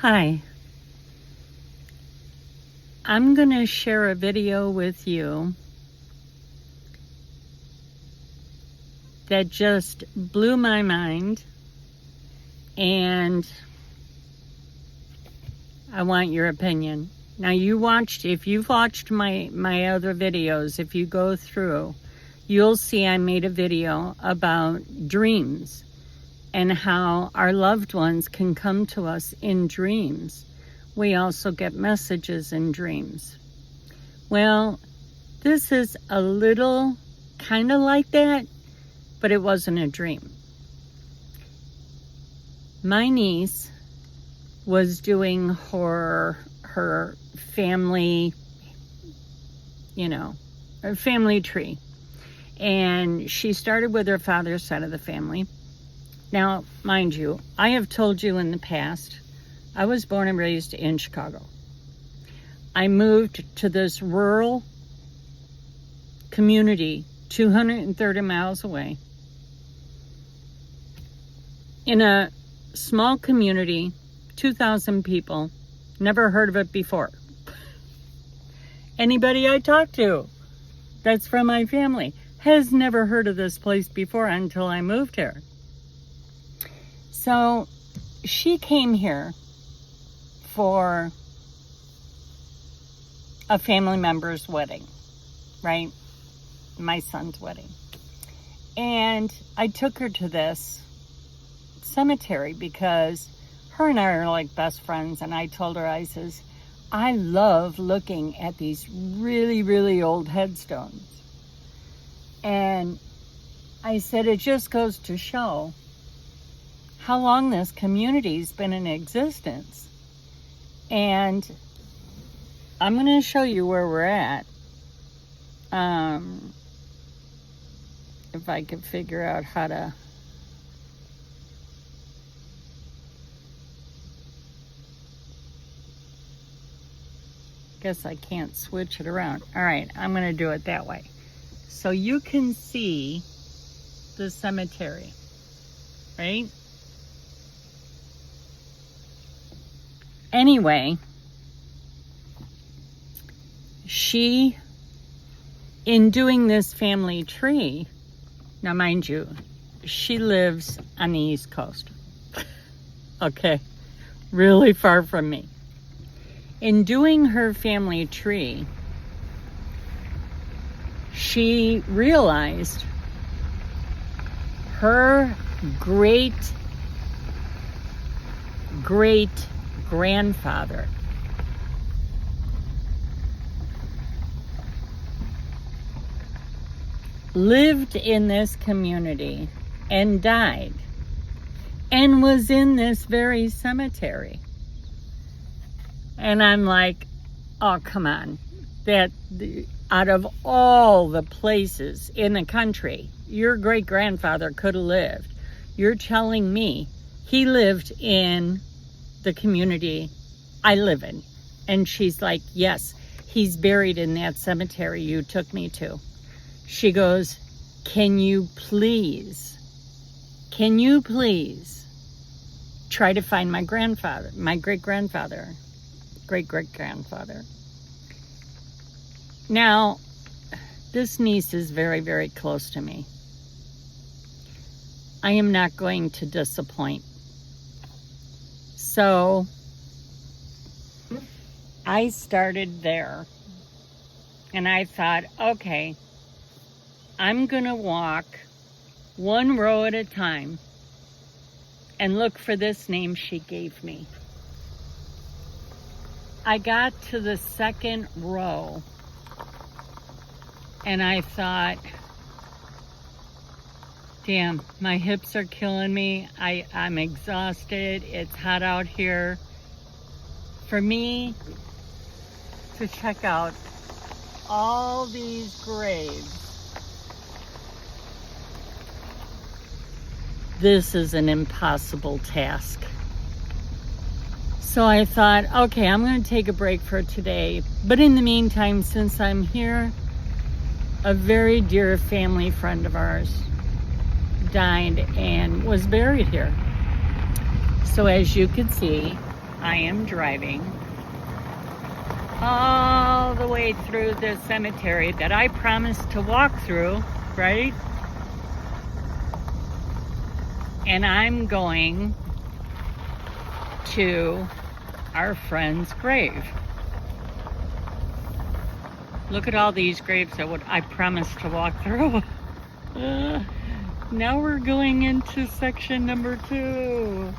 Hi, I'm going to share a video with you that just blew my mind, and I want your opinion. Now, if you've watched my other videos, if you go through, you'll see I made a video about dreams and how our loved ones can come to us in dreams. We also get messages in dreams. Well, this is a little kind of like that, but it wasn't a dream. My niece was doing her family, her family tree. And she started with her father's side of the family. Now, mind you, I have told you in the past, I was born and raised in Chicago. I moved to this rural community 230 miles away in a small community, 2,000 people, never heard of it before. Anybody I talk to that's from my family has never heard of this place before until I moved here. So she came here for a family member's wedding, right? My son's wedding. And I took her to this cemetery because her and I are like best friends. And I told her, I says, I love looking at these really, really old headstones. And I said, it just goes to show how long this community's been in existence. And I'm going to show you where we're at. If I could figure out how to... Guess I can't switch it around. All right, I'm going to do it that way. So you can see the cemetery, right? Anyway, she, in doing this family tree, now mind you, she lives on the East Coast. Okay, really far from me. In doing her family tree, she realized her great-grandfather lived in this community and died and was in this very cemetery. And I'm like, oh, come on. Out of all the places in the country your great-grandfather could have lived, you're telling me he lived in the community I live in? And she's like, yes, he's buried in that cemetery you took me to. She goes, can you please try to find my grandfather, my great-grandfather. Now, this niece is very, very close to me. I am not going to disappoint. So I started there, and I thought, okay, I'm going to walk one row at a time and look for this name she gave me. I got to the second row and I thought, damn, my hips are killing me. I'm exhausted. It's hot out here. For me to check out all these graves, this is an impossible task. So I thought, okay, I'm going to take a break for today. But in the meantime, since I'm here, a very dear family friend of ours died and was buried here. So as you can see, I am driving all the way through this cemetery that I promised to walk through, right? And I'm going to our friend's grave. Look at all these graves that I promised to walk through. Now we're going into section number 2.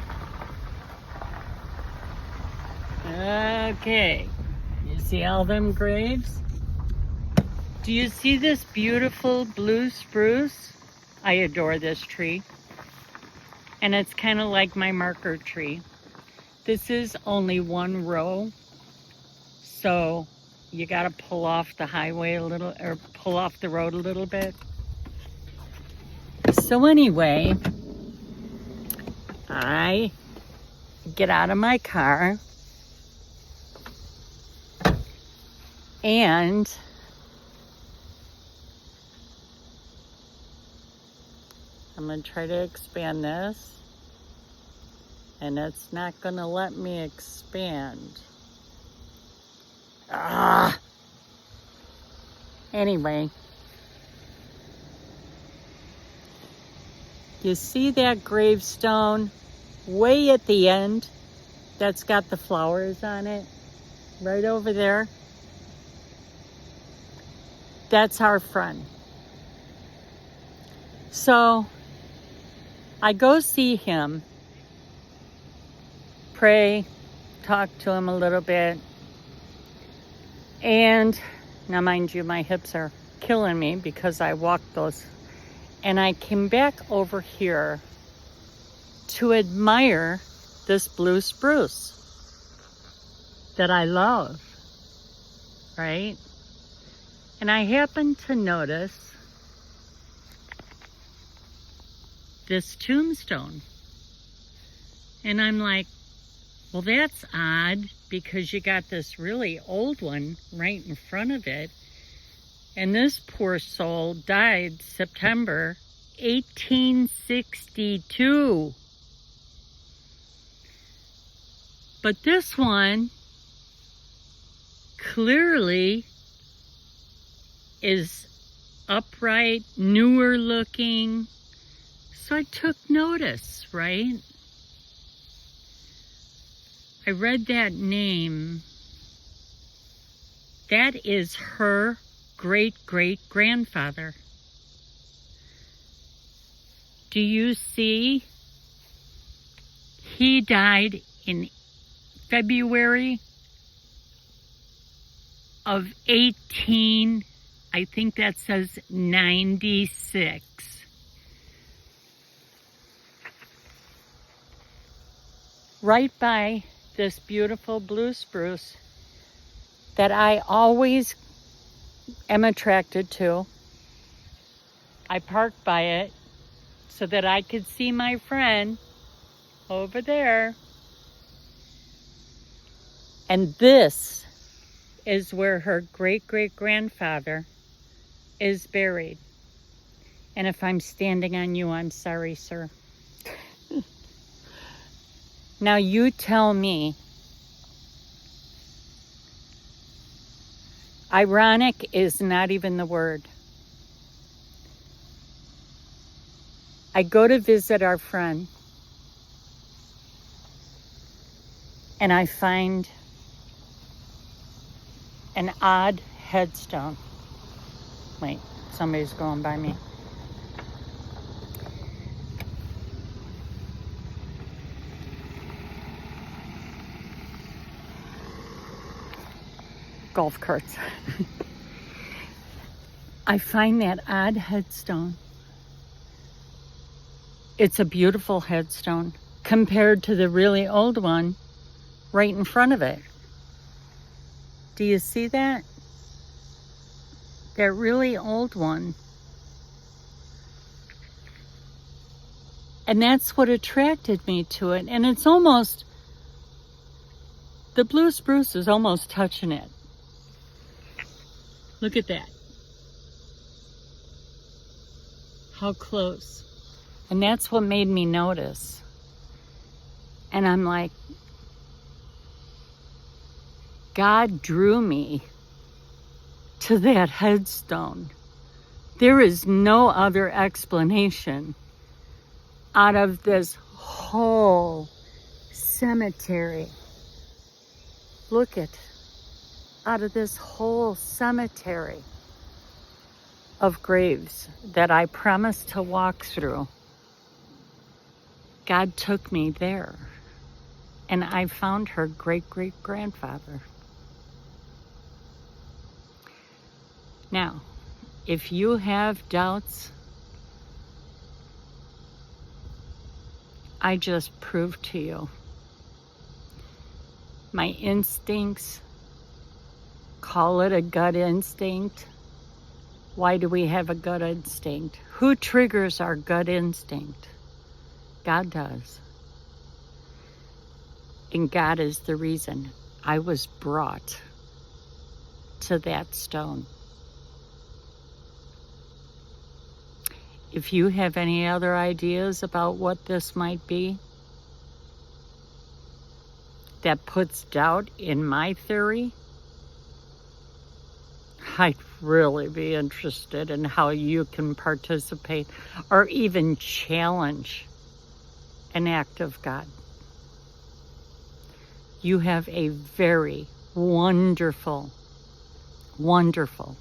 Okay. You see all them graves? Do you see this beautiful blue spruce? I adore this tree. And it's kind of like my marker tree. This is only one row. So you got to pull off the highway a little, or pull off the road a little bit. So anyway, I get out of my car and I'm going to try to expand this, and it's not going to let me expand. Anyway, you see that gravestone way at the end that's got the flowers on it? Right over there? That's our friend. So I go see him, pray, talk to him a little bit. And now, mind you, my hips are killing me because I walked those. And I came back over here to admire this blue spruce that I love, right? And I happened to notice this tombstone. And I'm like, well, that's odd, because you got this really old one right in front of it. And this poor soul died September 1862. But this one clearly is upright, newer looking. So I took notice, right? I read that name. That is her great-great-grandfather. Do you see? He died in February of 18, I think that says 96. Right by this beautiful blue spruce that I always am attracted to. I parked by it so that I could see my friend over there. And this is where her great-great-grandfather is buried. And if I'm standing on you, I'm sorry, sir. Now you tell me, ironic is not even the word. I go to visit our friend, and I find an odd headstone. Wait, somebody's going by me. Golf carts. I find that odd headstone. It's a beautiful headstone compared to the really old one right in front of it. Do you see that? That really old one. And that's what attracted me to it. And it's almost, the blue spruce is almost touching it. Look at that. How close. And that's what made me notice. And I'm like, God drew me to that headstone. There is no other explanation out of this whole cemetery. Look at, out of this whole cemetery of graves that I promised to walk through, God took me there, and I found her great-great-grandfather. Now, if you have doubts, I just proved to you my instincts, call it a gut instinct. Why do we have a gut instinct? Who triggers our gut instinct? God does. And God is the reason I was brought to that stone. If you have any other ideas about what this might be that puts doubt in my theory, I'd really be interested in how you can participate or even challenge an act of God. You have a very wonderful, wonderful,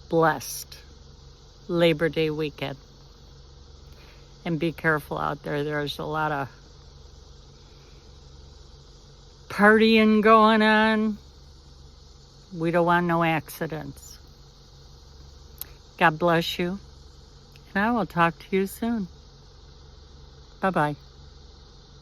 blessed Labor Day weekend. And be careful out there. There's a lot of partying going on. We don't want no accidents. God bless you. And I will talk to you soon. Bye-bye.